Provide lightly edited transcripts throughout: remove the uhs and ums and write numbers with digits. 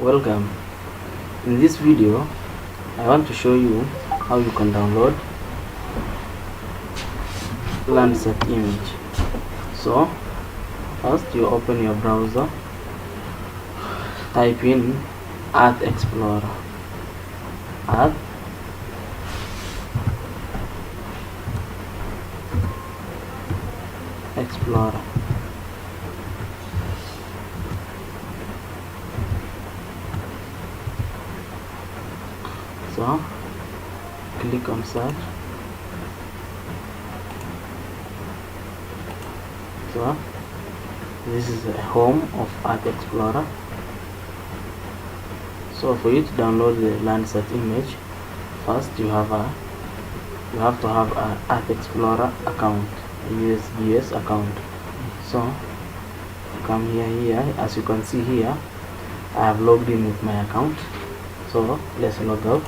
Welcome. In this video I want to show you how you can download Landsat image. So first you open your browser, type in Earth Explorer. Earth Explorer. So click on search. So this is the home of Earth Explorer. So for you to download the Landsat image, first you have to have an Earth Explorer account, a USGS account. So come here, as you can see here, I have logged in with my account. So let's log out.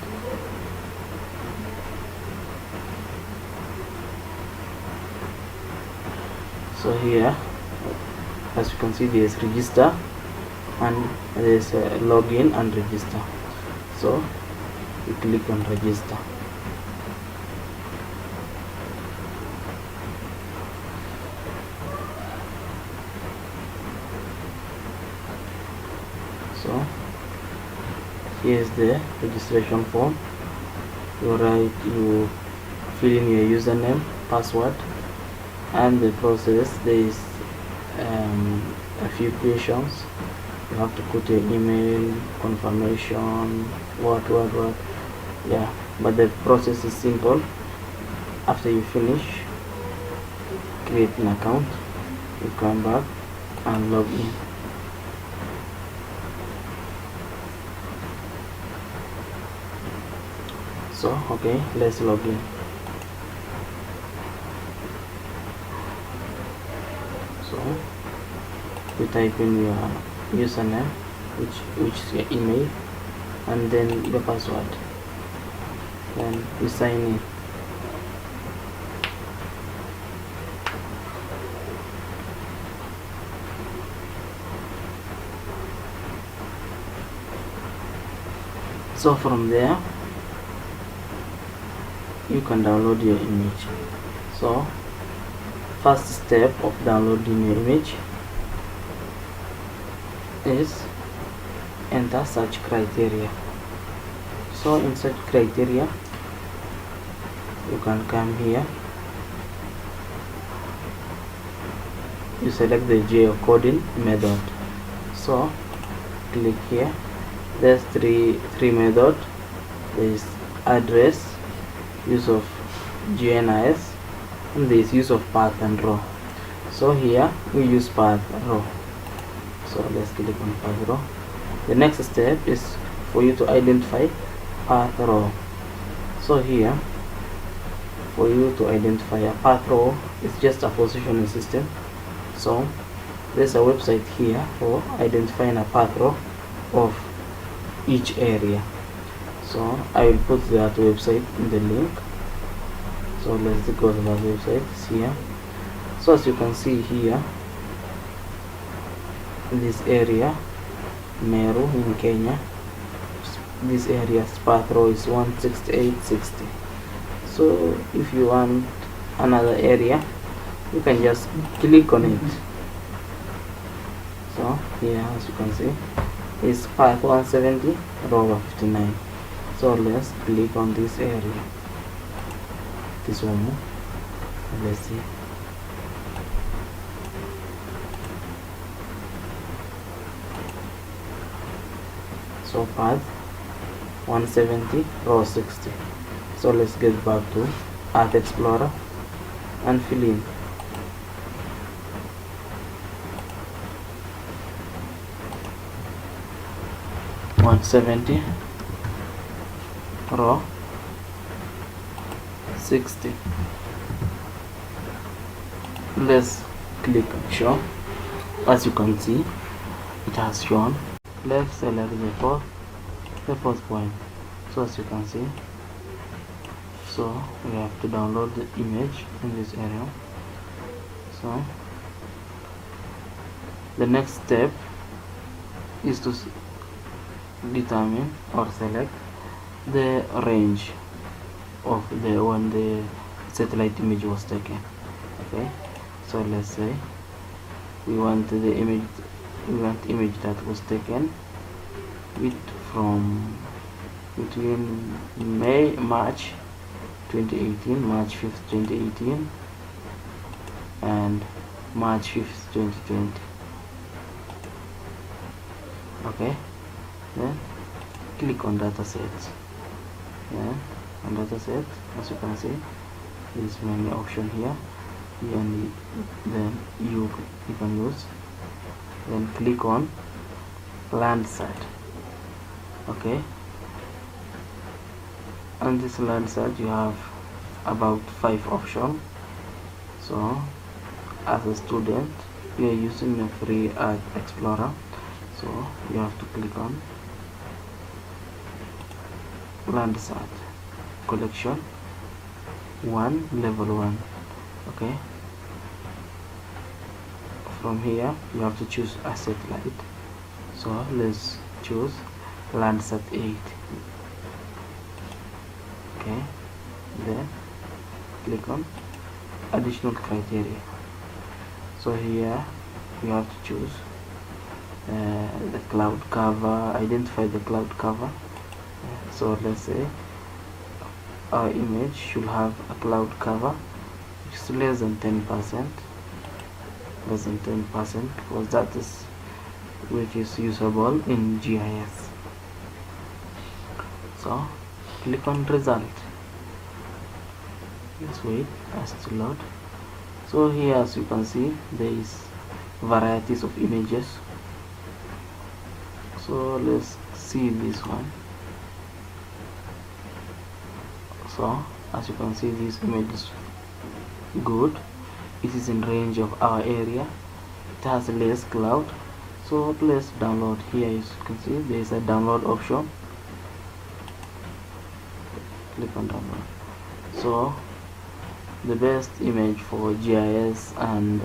So here, as you can see, there is register and there is login and register. So you click on register. So here is the registration form. You fill in your username, password, and the process. There is a few questions. You have to put your email, confirmation, what, yeah, but the process is simple. After you finish, create an account, you come back and log in. So okay, let's log in. So you type in your username, which is your email, and then your password. Then you sign in. So from there you can download your image. So first step of downloading your image is enter search criteria. So in search criteria you can come here, you select the geocoding method. So click here. There's three methods. There is address, use of GNIS, and there is use of path and row. So here we use path row. So let's click on path row. The next step is for you to identify path row. So here, for you to identify a path row, it's just a positioning system. So there's a website here for identifying a path row of each area. So I will put that website in the link. So let's go to that website. It's here. So as you can see here, in this area, Meru in Kenya, this area's path row is 168.60. So if you want another area, you can just click on it. So here, as you can see, is path 170, row 59. So let's click on this area, this one. Let's see. So path 170, row 60. So let's get back to Earth Explorer and fill in. Row 60. Let's click on show. As you can see, it has shown. Let's select the fourth point. So as you can see, so we have to download the image in this area. So the next step is to determine or select the range of the when the satellite image was taken. Okay, so let's say we want image that was taken from between March 2018, March 5th 2018 and March 5th 2020. Okay, then click on datasets. Yeah, on dataset, as you can see, there's many options here. And then you can use, then click on Landsat. Okay, on this Landsat you have about 5 options. So as a student you are using a free Earth Explorer, so you have to click on Landsat collection 1 level 1. Okay, from here you have to choose a satellite, so let's choose Landsat 8. Okay, then click on additional criteria. So here you have to choose the cloud cover, identify the cloud cover. So let's say our image should have a cloud cover which is less than 10%, because that is which is usable in GIS. So click on result. Let's wait as to load. So here, as you can see, there is varieties of images. So let's see this one. So as you can see, this image is good. It is in range of our area. It has less cloud. So let's download. Here as you can see, there is a download option. Click on download. So the best image for GIS and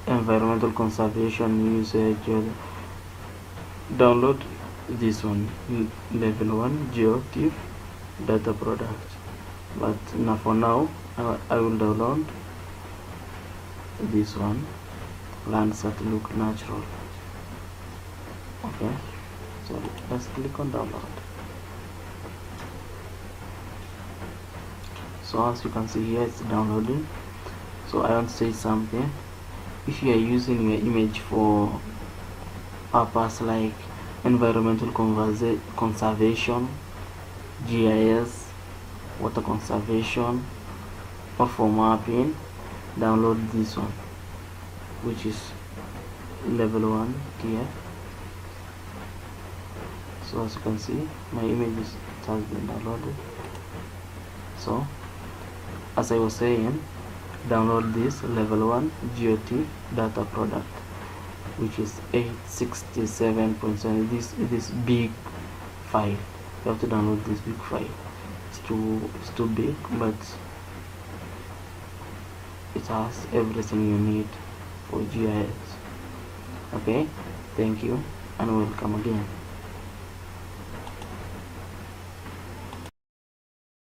environmental conservation usage, download this one, level 1 GeoTIFF data product. But now for now I will download this one, Landsat look natural. Okay, so let's click on download. So as you can see here, it's downloading. So I want to say something. If you are using your image for purpose like environmental conservation, GIS, water conservation, or for mapping, download this one, which is level 1 here. So as you can see, my image has been downloaded. So as I was saying, download this level 1 GeoTIFF data product, which is 867.7. This big file. You have to download this big file. It's too big, but it has everything you need for GIS. Okay, thank you and welcome again.